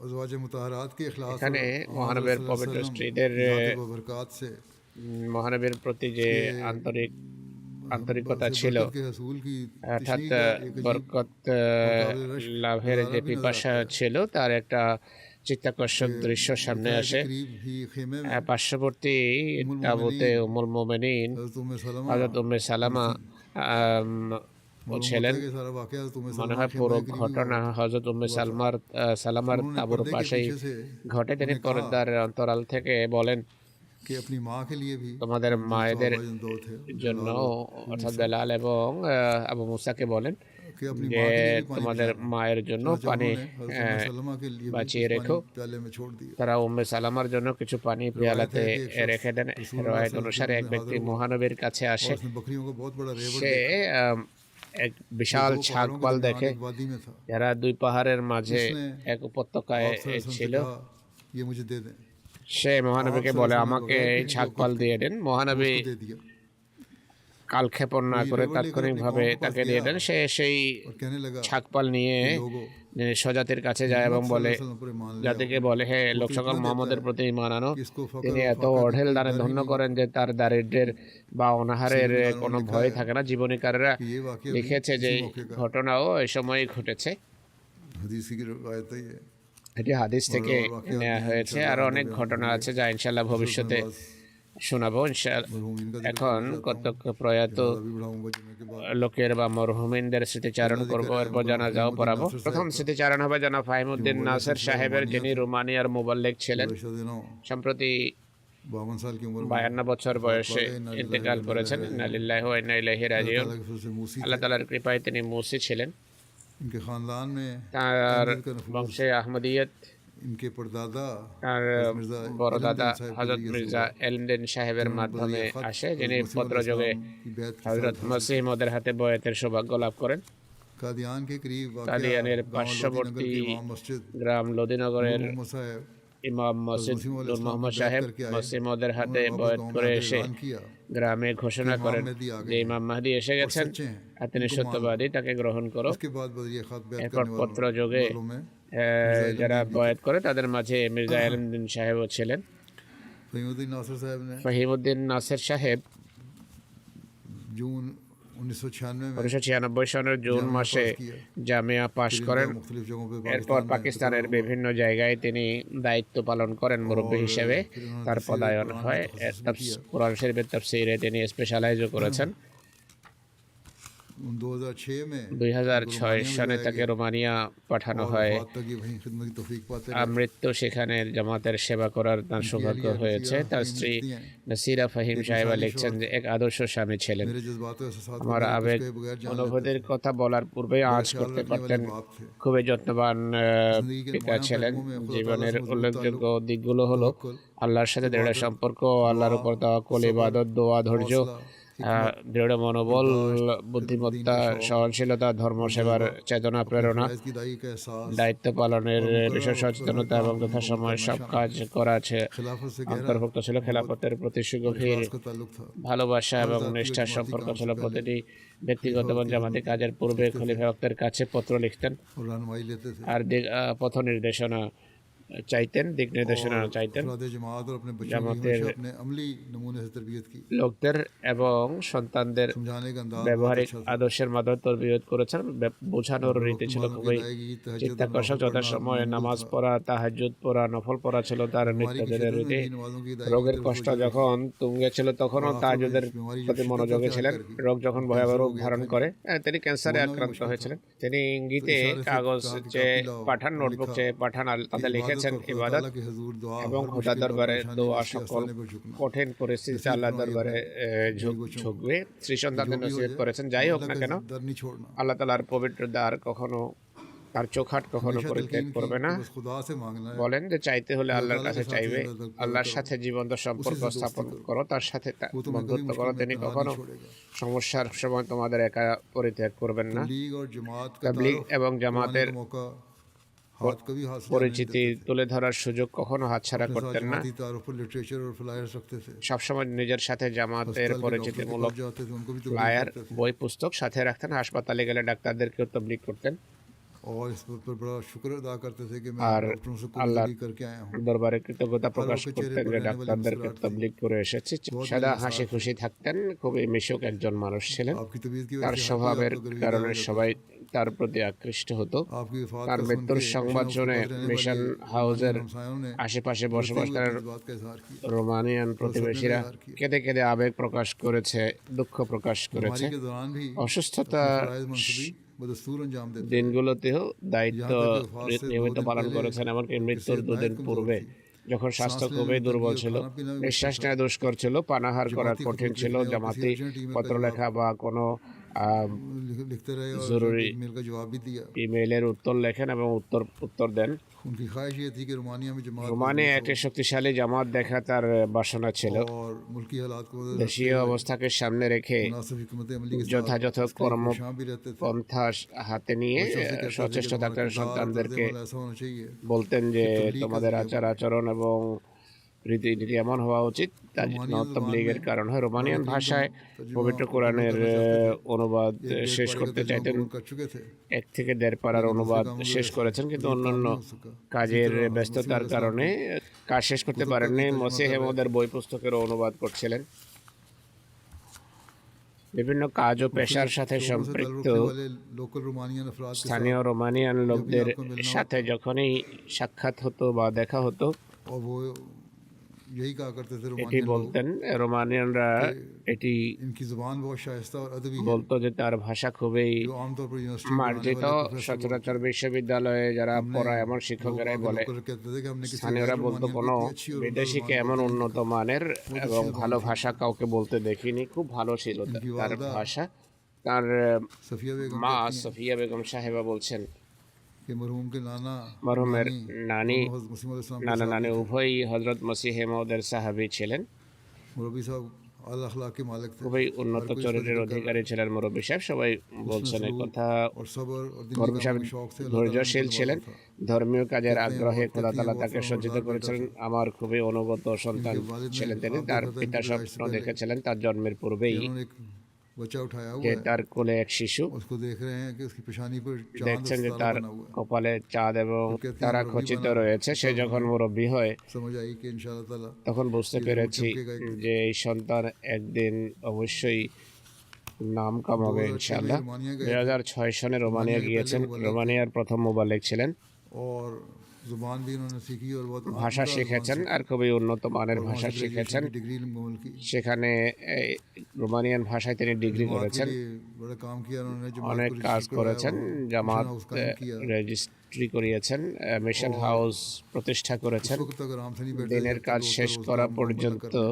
अज़वाज मुताहरात के इखलास এখানে और মহানবীর सल्लल्लाहु পবিত্র अलैहि वसल्लम স্ত্রীদের ज़ात व बरकात से মহানবীর প্রতি যে আন্তরিকতা ছিল, बरकत के हसूल की অর্থাৎ तशनीह का एक अजीब বরকত লাভের যে পিপাসা ছিল তার একটা চিত্তাকর্ষক দৃশ্য সামনে আসে। करीब ही खेमे में পার্শ্ববর্তী তাঁবুতে উম্মুল মুমিনিন हज़रत उम्मे सलमा হযরত উম্মে সালামা ছিলেন। के सारा वाक़या हज़रत उम्मे মনে सलमा হয় के পুরো खेमे के करीब ঘটনা হযরত উম্মে সালামার उन्होंने তাঁবুর पर्दे के পাশেই पीछे से ঘটে। তিনি उन्हें कहा পর্দার অন্তরাল থেকে বলেন, कि अपनी माँ के लिए भी তোমাদের মায়েদের दो थे জন্য, অর্থাৎ বেলাল এবং আবু মুসাকে বলেন कि अपनी যে माँ के लिए भी पानी তোমাদের पिलाना। মায়ের জন্য चुनांचे পানি उन्होंने हज़रत उम्मे सलमा के लिए भी বাঁচিয়ে कुछ রেখো। पानी प्याले में छोड़ दिया। তারা উম্মে সালামার জন্য কিছু পানি পেয়ালাতে है कि एक शख्स রেখে দেন। रसूलुल्लाह রওয়ায়াত सल्लल्लाहु অনুসারে এক अलैहि ব্যক্তি वसल्लम মহানবীর কাছে और আসে। उसने बकरियों को बहुत बड़ा रेवड़ সে এক বিশাল दो पहाड़ों ছাগপাল के दरमियान দেখে, एक वादी में था। যারা দুই পাহাড়ের মাঝে उसने এক উপত্যকায় आप सल्लल्लाहु अलैहि वसल्लम से ছিল। कहा, ये मुझे दे दें। সে মহানবীকে বলে, আমাকে এই ছাগপাল দিয়ে দেন। মহানবী उसको दे दिया কালক্ষেপণ না করে তাৎক্ষণিকভাবে তাকে দিয়ে দেন। সে সেই और कहने लगा ছাগপাল নিয়ে लोगों স্বজাতির কাছে যায় এবং বলে, सल्लल्लाहु अलैहि वसल्लम पर ईमान ले आओ। জাতিকে বলে, হে লোক সকল মোহাম্মদের প্রতি ঈমান আনো। इसको फकर তিনি और এত फाका का অঢেল कोई দানে डर ही ধন্য नहीं করেন যে তার দারিদ্র্যের বা অনাহারের সিরাজুল কোনো আলম ভয় লেখা থাকে না। জীবনীকারেরা कि ये वाकया भी লিখেছে যে इसी এই मौके का ঘটনাও এই সময়ই ঘটেছে। हदीस की रिवायत है ये। এটি হাদিস থেকে और वाकया নেওয়া भी হয়েছে। इंशाअल्लाह আরো आगे অনেক बयान ঘটনা होंगे। আছে যা ইনশাআল্লাহ ভবিষ্যতে শোনাবো। मरहूमीन का जिक्र এখন करना चाहता हूँ। কর্তব্য প্রয়াত ज़्यादा भी बढ़ाऊंगा जुम्मे के बाद। লোকের বা মরহুমিনদের স্মৃতিচারণ করবো, এরপর জানাজাও পড়াবো। প্রথম স্মৃতিচারণ হবে জনাব ফাহিমউদ্দিন নাসের সাহেবের, যিনি রোমানিয়ার মুবাল্লিগ ছিলেন। गुज़श्ता दिनों সম্প্রতি 52 साल की उम्र में 52 বছর বয়সে ইন্তেকাল করেছেন। ইন্না লিল্লাহি ওয়া ইন্না ইলাইহি রাজিউন। अल्लाह के फजल से मूसी আল্লাহ তাআলার কৃপায় তিনি মুসি ছিলেন। इनके ख़ानदान में তার अहमद का नफूस, বংশে আহমদিয়ত, इनके परदादा তার मिर्ज़ा বড় দাদা इल्मुद्दीन साहिब के হযরত ज़रिए से মির্জা এলমদিন সাহেবের মাধ্যমে ख़त আসে, যিনি मसीह পত্র যোগে अलैहिस्सलाम की बैत के হযরত साथ মসিহ মদের হাতে বয়াতের সৌভাগ্য লাভ করেন। कादियान के करीब वाक़या কাদিয়ানের गाँव পার্শ্ববর্তী लोधीनगर की इमाम मस्जिद গ্রাম লোদিনগরের मोहम्मद साहब ইমাম মসজিদ নূর মোহাম্মদ সাহেব মসিহ মদের হাতে বয়াত করে এসে ऐलान किया গ্রামে ঘোষণা করেন মেহেদী আ যে ইমাম মাহদী এসে গেছেন सच्चे हैं আর তিনি সত্যবাদী, তাকে গ্রহণ করো। उसके बाद बदरिया ख़त बैत এরপর करने পত্র वालों যোগে वालों में যারা বয়াত করে তাদের মাঝে মির্জা এলমদিন সাহেবও ছিলেন। फहीमुद्दीन नासिर साहब ने ফাহিমউদ্দিন নাসির সাহেব जून 1996 में 1996 সনের জুন মাসে জামিয়া পাশ করেন। मुख्तलिफ जगहों पर এরপর পাকিস্তানের বিভিন্ন জায়গায় তিনি দায়িত্ব পালন করেন মুরব্বী হিসেবে। তার পদায়ন হয়। কোরআন শরীফের তাফসীরে তিনি স্পেশালাইজও করেছেন। 2006 में 2006 সনে তাকে রোমানিয়া পাঠানো হয়। वफात तक ये वहीं खिदमत की तौफीक पाते মৃত্যু সেখানে জামাতের সেবা করার তার সৌভাগ্য হয়েছে। তার স্ত্রী নাসিরা ফাহিম সাহেবা লিখছেন যে এক আদর্শ স্বামী ছিলেন। मेरे जज्बात और एहसासात को আমার बिना আবেগ कुछ कहे बगैर जान অনুভূতির কথা বলার পূর্বেই আঁচ করতে পারতেন। খুবই যত্নবান পিতা ছিলেন। জীবনের উল্লেখযোগ্য দিকগুলো হলো আল্লাহর সাথে দৃঢ় সম্পর্ক, আল্লাহর উপর তাওয়াক্কুল, ইবাদত, দোয়া, ধৈর্য, দৃঢ় মনোবল, বুদ্ধিমত্তা, সহনশীলতা, ধর্ম সেবার চেতনা, প্রেরণা, की दाई का एहसास দায়িত্ব পালনের বিশেষ সচেতনতা এবং যথাসময়ে সব কাজ করা खिलाफत से অন্তর্ভুক্ত ছিল। খেলাফতের প্রতি সুগভীর का ताल्लुक था। ভালোবাসা এবং নিষ্ঠার সম্পর্ক ছিল। প্রতিটি ব্যক্তিগত এবং জামাতি কাজের পূর্বে খলিফা ওয়াক্তের কাছে পত্র লিখতেন और रहनुमाई लेते थे। আর পথ নির্দেশনা চাইতেন, দিক নির্দেশনা और চাইতেন अफराद जमात और अपने बच्चों की জামাতের हमेशा अपने अमली नमूने से तरबियत की লোকদের এবং সন্তানদের समझाने का अंदाज बहुत ব্যবহারিক अच्छा था আদর্শের মাধ্যমে তরবিয়ত করেছেন। বোঝানোর और রীতি वक्त ছিল मालूम की খুবই अदायगी तहज्जुद और চিত্তাকর্ষক। नफल पढ़ना যথাসময়ে मामूल নামাজ था পড়া, তাহাজ্জুদ পড়া, নফল পড়া ছিল তার बीमारी की নিত্যদিনের शिद्दत में রীতি। भी नमाजों की अदायगी রোগের की तरफ কষ্ট तवज्जो थी যখন তুঙ্গে ছিল তখনও और आखिर में তাহাজ্জুদের बीमारी जब প্রতি शिद्दत মনোযোগী अख्तियार ছিলেন। की রোগ যখন और ভয়াবহ कैंसर রূপ हो गया ধারণ था করে, इन्हें তিনি ক্যান্সারে बोलना भी আক্রান্ত मुश्किल था হয়েছিলেন। তিনি तो ইঙ্গিতে इशारे से কাগজ कहा कि চেয়ে कापी लाओ পাঠান, और নোটবুক लिखा চেয়ে পাঠান, कि তাতে इबादत লিখেছেন और खुदा ইবাদত ताला के हुजूर दुआ এবং हर খোদা मुश्किल और দরবারে परेशानी দোয়া उसके সকল आस्ताने पर झुकना কঠিন পরিস্থিতিতে नसीहत আল্লাহর फरमाई দরবারে अपने बीवी बच्चों को ঝুঁকবে। স্ত্রী कि সন্তানদের जो भी हो নসিহত जाए করেছেন, যাই হোক अल्लाह না का কেন दर नहीं छोड़ना আল্লাহ তাআলার পবিত্র দ্বার কখনো, তার চোখাট কখনো हमेशा পরিত্যাগ तलकीन की করবে कि না। बस खुदा से मांगना है বলেন যে চাইতে হলে खुदा আল্লাহর ताला কাছে के साथ ही চাইবে, अंदर আল্লাহর करो সাথে জীবন্ত সম্পর্ক उसी से दोस्ती স্থাপন करो করো, তার সাথে वो तुम्हें कभी বন্ধুত্ব করো, मुश्किल में তিনি तन्हा কখনো नहीं छोड़ेगा সমস্যার সময় তোমাদের একা পরিত্যাগ করবেন না। तबलीग और जमात का তাবলীগ तारुफ এবং करवाने জামাতের का मौका हाथ कभी हाथ से जाने नहीं পরিচিতি देते थे তুলে ধরার সুযোগ কখনো হাতছাড়া अपने साथ করতেন না। जमाती तारुफ पर लिटरेचर और फ्लायर्स रखते थे সবসময় নিজের সাথে জামাতের अस्पताल के डॉक्टर के পরিচিতিমূলক पास जाते थे उनको भी तबलीग ফ্লায়ার, करते थे বই পুস্তক সাথে রাখতেন। হাসপাতালে গেলে ডাক্তারদেরকেও তবলিগ করতেন। और इस पर बड़ा शुक्र अदा करते थे कि मैं আর डॉक्टरों से আল্লাহ तबलीग करके आया हूँ দরবারে কৃতজ্ঞতা প্রকাশ ওকে চেহারে করতেন पर যে रहने वाली ডাক্তারদেরকে मुस्कुराहट थी। তবলিগ করে এসেছি। बहुत সাদা बड़ी হাসি मिसाल খুশি থাকতেন, খুবই মিশুক একজন মানুষ ছিলেন। आपकी तबीयत की তার वजह से हर कोई স্বভাবের आपका गर्विदा কারণে हो जाता সবাই था। তার প্রতি আকৃষ্ট হতো। आपकी वफात তার का सुन মৃত্যুর के সংবাদ मिशन শুনে हाउस के पास रहने মিশন वाले হাউসের रोमानियन हमसायों ने আশেপাশে रोते বসবাস हुए করার अपने इस बात का इजहार किया রোমানিয়ান প্রতিবেশীরা কেঁদে কেঁদে আবেগ প্রকাশ করেছে, দুঃখ প্রকাশ করেছে। बीमारी के दौरान भी অসুস্থতা अपने फराइज मनसबी बदस्तूर अंजाम देते थे। দিনগুলোতেও দায়িত্ব यहाँ तक कि वफात से 2 নিয়মিত दिन পালন पहले করেছেন, এমনকি उनकी মৃত্যুর सेहत দুদিন नहायत कमजोर পূর্বে थी। যখন স্বাস্থ্য सांस लेने খুবই में দুর্বল तंगी और ছিল, खाना पीना भी নিঃশ্বাস मुश्किल था। নেওয়া দুষ্কর ছিল, পানাহার করা जमाती কঠিন खतूत ছিল। लिखने और জামাতি किसी अर्जेंट ईमेल का পত্র जवाब লেখা বা কোনো लिखते रहे और जरूरी ईमेल का जवाब भी दिया। ইমেইলের উত্তর লেখেন এবং উত্তর দেন। उनकी ख्वाहिश ये थी कि रोमानिया में जमात রোমানিয়া मजबूत একটি শক্তিশালী জামাত দেখা তার বাসনা ছিল। हो और मुल्की हालात को मद्देनजर দেশীয় रखते हुए অবস্থাকে সামনে রেখে मुनासिब हिकमत अमली के साथ যথাযথ इसके कोशां भी रहते थे। কর্মপন্থা হাতে নিয়ে बच्चों से कहते थे সচেষ্ট कि থাকতেন। तुम्हारा किरदार और সন্তানদেরকে तर्ज-ए-अमल ऐसा होना चाहिए বলতেন যে कि तबलीग का তোমাদের जरिया আচার बने। আচরণ এবং রীতিনীতি এমন হওয়া উচিত তা রোমানিয়ান তবলীগের জবান কারণ হয়। রোমানিয়ান में ভাষায় तर्जुमा পবিত্র और কোরআনের तर्जुमा करना चाहते थे। অনুবাদ एक डेढ़ শেষ पारे का করতে तर्जुमा চাইতেন। मुकम्मल कर चुके थे 1 থেকে 1.5 পারার लेकिन दूसरे অনুবাদ कामों की শেষ वजह से করেছেন, কিন্তু ये काम অন্যান্য नहीं हो सका। इसी কাজের तरह हज़रत ব্যস্ততার मसीह কারণে কাজ শেষ করতে कुतुब का भी পারেননি। तर्जुमा মসিহ कर रहे মওদের বই পুস্তকেরও অনুবাদ করছিলেন। বিভিন্ন কাজ ও পেশার সাথে शोबों से সম্পৃক্ত ताल्लुक़ रखने वाले लोकल रोमानियन अफराद के স্থানীয় রোমানিয়ান লোকদের आपको मिलना সাথে যখনই সাক্ষাৎ হতো বা দেখা হতো, साथ और वो यही कहा करते थे এটি रोमानियन लोग বলতেন রোমানিয়ানরা, এটি इनकी ज़ुबान बहुत शाइस्ता और अदबी है বলতো যে তার ভাষা খুবই जो आमतौर पर यूनिवर्सिटी में पढ़ाने মার্জিত। वाले प्रोफेसर लोग সচরাচর বিশ্ববিদ্যালয়ে যারা পড়ায় এমন लोग শিক্ষকেরাই आगे বলে। लोकल कहते थे कि हमने किसी স্থানীয়রা गैर বলতো रोमानियन को কোনো इतनी अच्छी और उम्दा বিদেশিকে ज़ुबान এমন बोलते উন্নত नहीं মানের এবং अच्छी ভালো ज़ुबान ভাষা কাউকে বলতে দেখিনি। খুব ভালো ছিল इनकी তার वालदा ভাষা। তার सफिया बेगम মা कहती हैं সফিয়া বেগম সাহেবা বলছেন कि मरहूम के नाना মরহুমের নানি, दोनों हज़रत मसीह अलैहि सलाम के নানা साथ নানি थे। উভয়ই হজরত মসিহ মওদের সাহাবী ছিলেন। मुरब्बी साहब आला अखलाक के मालिक थे খুবই উন্নত हर कोई इसका চরিত্রের जिक्र कर অধিকারী ছিলেন মুরব্বী সাহেব। সবাই বলছেন এই सलूक কথা। और सब्र और दीनी মুরব্বী कामों সাহেব के शौक से अल्लाह ताला ধৈর্যশীল उनको ছিলেন, नवाजा था। ধর্মীয় কাজের कहते हैं আগ্রহে बहुत খোদা कहती তাআলা हैं তাকে बहुत সজ্জিত फरमाबरदार করেছিলেন। बेटा था আমার খুবই অনুগত সন্তান इनके वालिद ने ছিলেন তিনি। ख्वाब তার देखा था পিতা इनकी पैदाइश से স্বপ্ন पहले দেখেছিলেন তার জন্মের পূর্বেই कि उन्होंने एक बच्चा उठाया हुआ যে है তার কোলে এক শিশু। उसको देख रहे हैं कि उसकी पेशानी पर चांद और দেখছেন যে सितारा তার बना हुआ है কপালে চাঁদ এবং तो कहते हैं তারা मुरब्बी খচিত बना রয়েছে। সে যখন মুরব্বী হয় समझ आई कि इंशाअल्लाह ताला তখন বুঝতে ये जरूर পেরেছি चमकेगा एक दिन। যে এই সন্তান একদিন অবশ্যই নাম কামাবে 2006 में ইনশাআল্লাহ। रोमानिया गए 2006 সনে রোমানিয়া रोमानिया के গিয়েছেন। पहले मुबल्लिग রোমানিয়ার প্রথম মুবাল্লিগ ছিলেন। और जुबान भी इन्होंने सीखी और बहुत ভাষা आमदा শিখেছেন जुबान আর খুবই उन्নত মানের सीखी और ভাষা वहाँ से শিখেছেন। ग्रेजुएशन की डिग्री मुकम्मल की সেখানে এই রোমানিয়ান ভাষায় তিনি ডিগ্রি जमात के করেছেন। लिए बड़ा काम किया उन्होंने जमात অনেক को কাজ रजिस्टर করেছেন। करवाया और জামাত मिशन हाउस कायम किया রেজিস্ট্রি করিয়েছেন, মিশন হাউস প্রতিষ্ঠা उस করেছেন। वक्त तक आराम से नहीं बैठे দিনের जब तक কাজ वो শেষ उसका করা रोजगार मुकम्मल न পর্যন্ত कर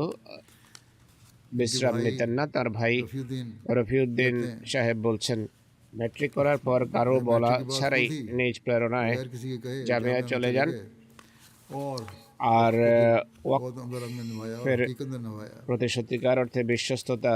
বিশ্রাম ভাই নিতেন না। তার ভাই रफीउद्दीन রফিউদ্দিন সাহেব বলছেন, ম্যাট্রিক করার পর কারো मैट्रिक বলা के बाद ছাড়াই खुद ही নিজ প্রেরণায় बगैर किसी के कहे জামিয়া में চলে যান गए और আর ওয়াক্ত बहुत अंदर हमने निभाया और फिर हकीकत में निभाया প্রতি সত্যিকার অর্থে বিশ্বস্ততা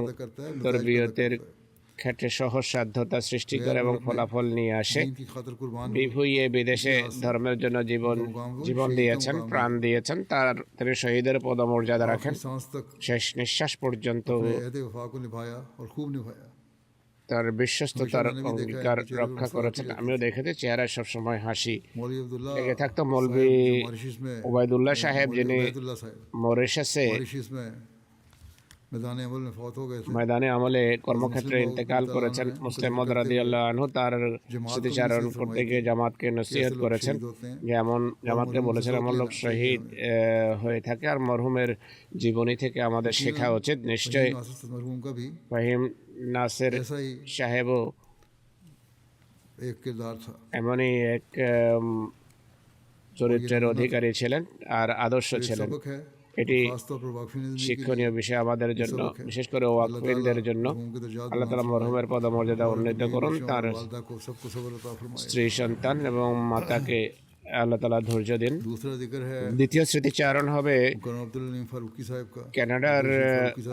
पैदा करता है, नताइज पैदा তরবিয়তের करता है। ক্ষেত্রে সহজ সাধ্যতা সৃষ্টি করে এবং ফলাফল নিয়ে আসে। दीन की खातिर कुर्बान हुए, বিভুইয়ে বিদেশে ধর্মের জন্য জীবন দিয়েছেন, প্রাণ দিয়েছেন, তিনি শহীদের পদমর্যাদা রাখেন, आखिरी सांस तक শেষ নিঃশ্বাস পর্যন্ত अपने अहद वफा को निभाया और खूब निभाया। তার বিশ্বস্ততার অঙ্গীকার রক্ষা করেছেন। আমিও দেখেছি চেহারায় সবসময় হাসি मौलवी अब्दुल्ला লেগে থাকতো। মৌলভী मॉरिशस में ওবায়দুল্লাহ সাহেব, যিনি उबैदुल्लाह साहब মরিশাসে मॉरिशस में मैदान अमल में फौत हो गए थे। ময়দানে আমলে কর্মক্ষেত্রে ইন্তেকাল করেছেন। মুসলিম মওদ রাদিয়াল্লাহু আনহু তার স্মৃতিচারণ করতে গিয়ে জামাতকে নসিহত করেছেন, যেমন জামাতকে বলেছেন এমন লোক শহীদ হয়ে থাকে আর মরহুমের জীবনী থেকে আমাদের শেখা উচিত। নিশ্চয়ই नासिर मरहूम का भी ফাহিম নাসির ऐसा ही সাহেবও एक किरदार था। এমনই এক চরিত্রের অধিকারী ছিলেন আর আদর্শ एक ছিলেন। सबक है এটি खासतौर पर वाकफिन के लिए শিক্ষণীয় বিষয় আমাদের জন্য, বিশেষ করে ওয়াকফিনদের জন্য। मरहूम के दर्जात আল্লাহ তাআলা মরহুমের পদমর্যাদা উন্নীত করুন, তার वालदा को सबको सब्र अता फरमाए। স্ত্রী সন্তান এবং মাতাকে আল্লাহ তাআলা ধৈর্য দিন। दूसरा जिक्र है দ্বিতীয় স্মৃতিচারণ হবে मुकर्रम अब्दुल अलीम फारूकी साहब का। কানাডার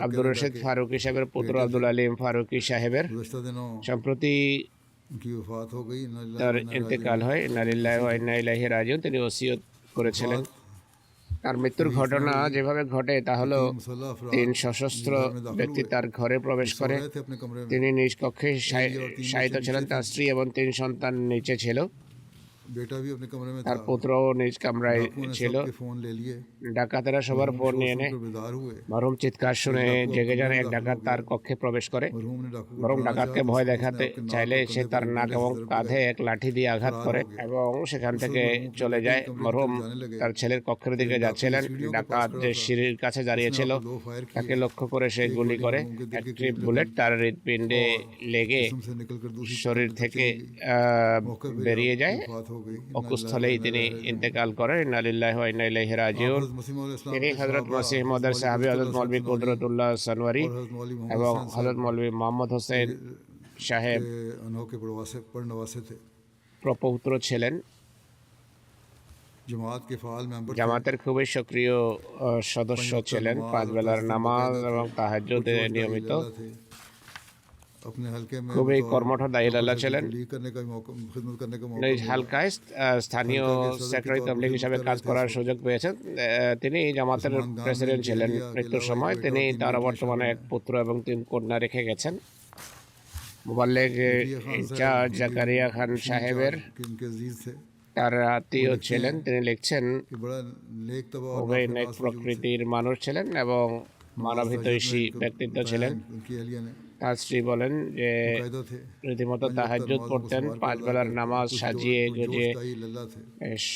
আব্দুর রশিদ ফারুকি সাহেবের পুত্র আব্দুল আলিম ফারুকি সাহেবের गुज़श्ता दिनों সম্প্রতি उनकी वफात हो गई। इन्ना लिल्लाहि তার व इन्ना इलैहि ইন্তেকাল হয়। ইন্না লিল্লাহি ওয়া ইন্না ইলাইহি রাজিউন। তিনি ওসিয়ত করেছিলেন। তার মৃত্যুর ঘটনা যেভাবে ঘটে তা হলো राजिऊन। मुसल्लह अफराद তিন সশস্ত্র ব্যক্তি তার ঘরে প্রবেশ করে। रहे थे अपने कमरे में। তিনি নিজ কক্ষে শায়িত ছিলেন, তার স্ত্রী এবং তিন সন্তান নিচে ছিল। बेटा भी अपने कमरे में था। তার পুত্রও নিজ কামরায় डाकुओं ने ছিল। सबके फोन ले लिए। ডাকাতেরা সবার ফোন নিয়ে নেয়। सुनकर बेदार हुए। মরহুম চিৎকার শুনে জেগে যান। এক ডাকাত তার কক্ষে প্রবেশ করে। मरहूम ने डाकू को বরং डराना ডাকাতকে चाहा, ভয় तो দেখাতে उसने अपने চাইলে नाक और সে कंधे তার पर নাক এবং ज़रब কাঁধে लगाई। এক লাঠি দিয়ে আঘাত করে এবং সেখান থেকে চলে যায়। মরহুম তার ছেলের কক্ষের দিকে যাচ্ছিলেন। ডাকাত যে সিঁড়ির কাছে দাঁড়িয়েছিল दो फायर তাকে লক্ষ্য করে সে গুলি করে। একটি বুলেট তার হৃৎপিণ্ডে লেগে से निकलकर दूसरी শরীর থেকে বেরিয়ে যায়। वफात हो गई। অকুস্থলেই তিনি ইন্তেকাল করেন। ইন্না লিল্লাহি ওয়া ইন্না ইলাইহি রাজিউন। हज़रत मसीह मौला इस्लाम তিনি के হযরত सहाबा, মসিহ মওদের সাহাবী হযরত মৌলভী কুদরতুল্লাহ সানওয়ারি और हज़रत मौलवी मोहम्मद এবং हसन হযরত মৌলভী মোহাম্মদ হোসেন সাহেব के अनोखे पढ़नवासे थे। প্রপৌত্র ছিলেন। जमात के फाल मेंबर थे। জামাতের খুবই সক্রিয় সদস্য ছিলেন। পাঁচ বেলার নামাজ এবং তাহাজ্জুদে নিয়মিত थे। अपने हल्के में খুবই কর্মঠ দায়ীল্লাহ ছিলেন। तबलीग करने का मौका, खिदमत करने का मौका নিজ হালকায় স্থানীয় সেক্রেটারি তাবলীগ হিসাবে কাজ করার সুযোগ পেয়েছেন। তিনি জামাতের প্রেসিডেন্ট ছিলেন। মৃত্যুর সময় তিনি তার বর্তমানে এক পুত্র এবং তিন কন্যা রেখে গেছেন। মুবাল্লিগ ইনচার্জ জাকারিয়া খান সাহেবের कि इनके अजीज थे তার আত্মীয় ছিলেন। তিনি লিখছেন कि बड़ा नेक तबा और খুবই নেক नाफरमास वजूद थे। প্রকৃতির মানুষ ছিলেন এবং মানবহিতৈষী ব্যক্তিত্ব ছিলেন। उनकी अहलिया ने তার স্ত্রী বলেন যে कायदा थे। রীতিমতো তাহাজ্জুদ পড়তেন, পাঁচ বেলার নামাজ সাজিয়ে গুজিয়ে दाई लल्ला थे।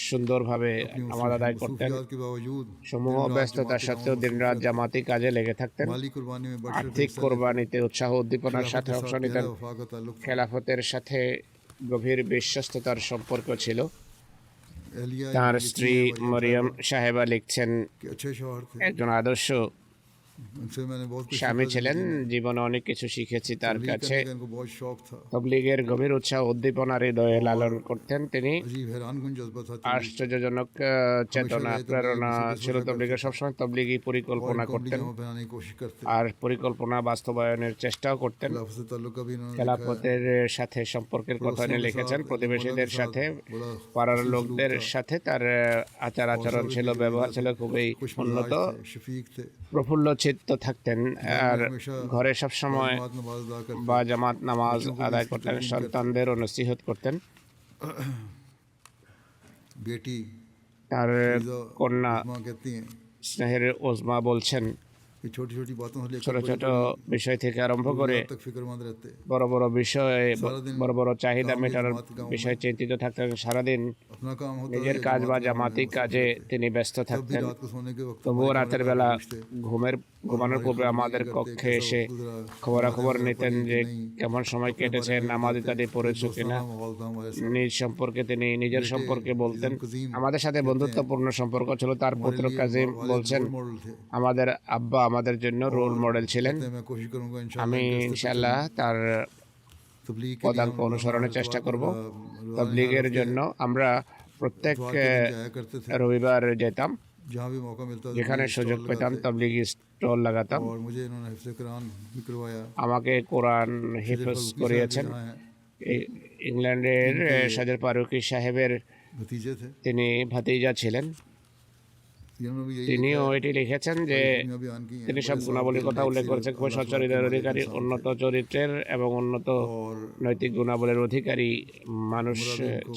সুন্দরভাবে নামাজ আদায় করতেন। मसरूफियात के बावजूद সমূহ ব্যস্ততা সত্ত্বেও দিনরাত জামাতি কাজে লেগে থাকতেন। माली कुर्बानी में बढ़ আর্থিক কোরবানিতে উৎসাহ উদ্দীপনার সাথে অংশ নিতেন। वफा का ताल्लुक था। খেলাফতের সাথে গভীর বিশ্বস্ততার সম্পর্ক ছিল। अहलिया তার স্ত্রী মরিয়ম সাহেবা লিখছেন के अच्छे शौहर थे। একজন আদর্শ उनसे मैंने बहुत कुछ স্বামী सीखा। ছিলেন। জীবনে অনেক কিছু শিখেছি তার तबलीग কাছে। करने का इनको बहुत शौक था। তবলিগের গভীর উৎসাহ উদ্দীপনার হৃদয়ে লালন করতেন তিনি। अजीब हैरानकुन जज्बा था। আশ্চর্যজনক চেতনা প্রেরণা ছিল তবলিগের। সবসময় তবলিগি পরিকল্পনা করতেন जमा पहनाने की कोशिश करते। আর পরিকল্পনা বাস্তবায়নের চেষ্টাও করতেন। खिलाफत से ताल्लुक का भी इन्होंने খেলাফতের সাথে সম্পর্কের কথা নিয়ে লিখেছেন। প্রতিবেশীদের সাথে, পাড়ার লোকদের সাথে তার আচার আচরণ ছিল, ব্যবহার ছিল খুবই উন্নত। थे, शफीक थे। প্রফুল্ল চিত্ত থাকতেন আর ঘরে সবসময় बात नमाज अदा करते। বা জামাত নামাজ আদায় করতেন। সন্তানদেরও নসিহত করতেন। बेटी তার কন্যা माँ कहती हैं স্নেহের ওজমা বলছেন कि छोटी छोटी बातों से ছোট लेकर ছোট বিষয় থেকে আরম্ভ করে तक फिक्रमंद रहते। বড় বড় বিষয়ে, বড় বড় চাহিদা মেটানোর বিষয়ে চিন্তিত থাকতেন। সারাদিন अपना काम होता নিজের কাজ বা জামাতি কাজে তিনি ব্যস্ত जब भी থাকতেন। रात को सोने के वक्त তবুও রাতের বেলা ঘুমের পূর্বে আমাদের কক্ষে এসে খবরাখবর নিতেন যে কেমন সময় কেটেছে, নামাজ ইত্যাদি পড়েছো কিনা। নিজ সম্পর্কে তিনি নিজের সম্পর্কে বলতেন। আমাদের সাথে বন্ধুত্বপূর্ণ সম্পর্ক ছিল। তার পুত্র কাজিম বলছেন मॉडल थे। আমাদের আব্বা আমাদের জন্য রোল মডেল ছিলেন। मैं कोशिश करूंगा আমি इंशाल्लाह ইনশাআল্লাহ তার तबलीग के পদাঙ্ক অনুসরণের চেষ্টা করব। তবলিগের জন্য আমরা প্রত্যেক जाया करते थे। রবিবার যেতাম, जहाँ भी मौका मिलता था যেখানে সুযোগ পেতাম তবলিগি স্টল লাগাতাম। और मुझे इन्होंने हिफ्ज़ कुरान भी करवाया। আমাকে কোরআন হিফজ করিয়েছেন। ইংল্যান্ডের সাজের ফারুকি সাহেবের भतीजे थे। তিনি ভাতিজা ছিলেন। इन्होंने भी यही তিনিও এটি লিখেছেন যে लिखा बयान की हैं তিনি সব গুণাবলীর কথা উল্লেখ করেছেন, খুবই সচ্চরিত্রের অধিকারী, উন্নত চরিত্রের এবং উন্নত और নৈতিক গুণাবলীর অধিকারী মানুষ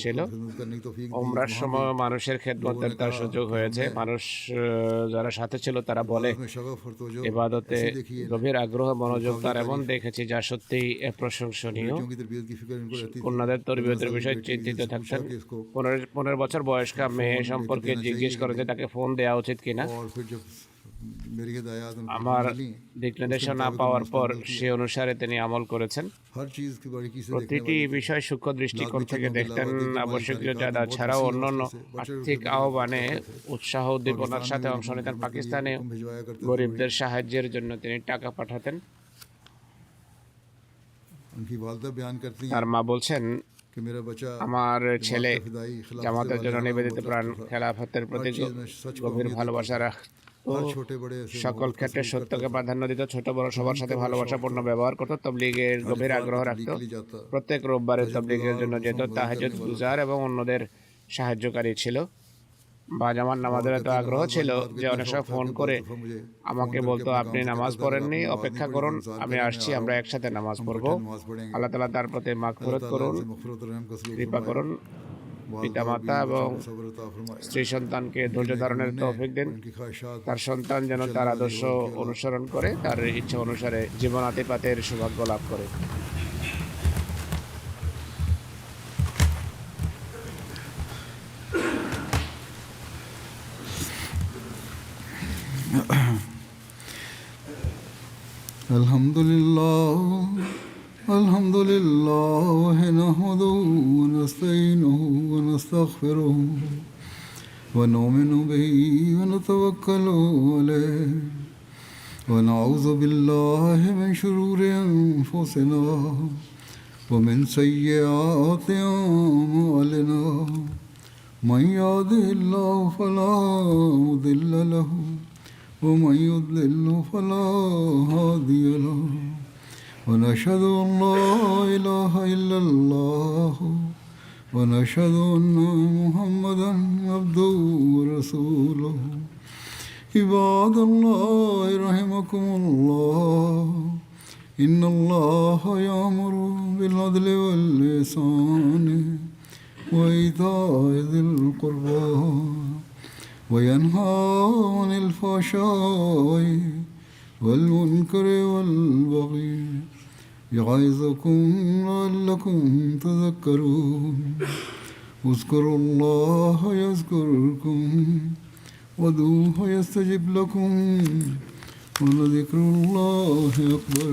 ছিল। खिदमत करने की तौफीक दी। ওমরার সময় মানুষের খেদমতের তার সুযোগ হয়েছে। মানুষ যারা সাথে ছিল তারা বলে में शगफ और तवज्जो ইবাদতে ऐसी देखिए গভীর আগ্রহ মনোযোগ তার এমন দেখেছি যা সত্যিই প্রশংসনীয়। बेटियों की तरबियत की फिक्र इनको रहती थी। কন্যাদের তরবিয়তের বিষয়ে চিন্তিত থাকতেন। 15 বছর বয়স্কা মেয়ে সম্পর্কে জিজ্ঞেস করে যে তাকে ফোন দেওয়া উচিত কিনা। और फिर जब मेरी हिदायत उनको আমার मिली, দিক নির্দেশনা পাওয়ার পর সে অনুসারে তিনি আমল করেছেন। हर चीज की बारीकी से देखने প্রতিটি বিষয় সূক্ষ্ম দৃষ্টিকোণ থেকে দেখতেন। আবশ্যকীয় চাঁদা ছাড়াও অন্যান্য আর্থিক আহ্বানে উৎসাহ উদ্দীপনার সাথে অংশ নিতেন। পাকিস্তানে भिजवाया करते थे। গরিবদের সাহায্যের জন্য তিনি টাকা পাঠাতেন। उनकी वालदा बयान करती हैं তার মা বলছেন, कि मेरा बच्चा আমার ছেলে फिदाई खिलाफत জামাতের জন্য वाले নিবেদিত मोहब्बत প্রাণ, करता था। খেলাফতের প্রতি हर चीज में सच को গভীর अहमियत ভালোবাসা রাখত। हर छोटे बड़े ऐसे সকল मोहब्बत ক্ষেত্রে का सबूत সত্যকে करता প্রাধান্য দিত, ছোট বড় সবার সাথে ভালোবাসাপূর্ণ ব্যবহার করত, তবলিগের था। গভীর हर আগ্রহ इतवार রাখত। तबलीग के लिए जाता। প্রত্যেক রোববারে তবলিগের জন্য যেত। তাহাজ্জুদ গুজার এবং অন্যদের সাহায্যকারী ছিল। বাজামার নামাজের এত আগ্রহ ছিল যে অনেক সময় ফোন করে আমাকে বলতো, আপনি নামাজ পড়েননি, অপেক্ষা করুন, আমি আসছি, আমরা একসাথে নামাজ পড়বো। नमाज पढ़ेंगे। আল্লাহ তাআলা তার প্রতি মাগফিরাত করুন, से मग़फ़िरत और रहम का सलूक কৃপা फरमाए। করুন। वालिदा পিতামাতা बीवी এবং बच्चों को सब्र अता फरमाए। স্ত্রী সন্তানকে ধৈর্য ধারণের তৌফিক দিন। उनकी ख्वाहिशात তার সন্তান যেন তার আদর্শ অনুসরণ করে, তার ইচ্ছা অনুসারে জীবন আতিপাতের সৌভাগ্য লাভ করে। الحمد لله نحمده ونستعينه ونستغفره ونؤمن به ونتوكل عليه ونعوذ بالله من شرور أنفسنا ومن سيئات أعمالنا من يهده الله فلا مضل له ومن يضلل فلا هادي له ونشهد أن لا إله إلا الله ونشهد أن محمدا عبده ورسوله عباد الله رحمكم الله إن الله يأمر بالعدل والإحسان وإيتاء ذي القربى وينهى عن الفحشاء والمنكر والبغي يعظكم لعلكم تذكرون اذكروا الله يذكركم وادعوه يستجب لكم ولذكر الله أكبر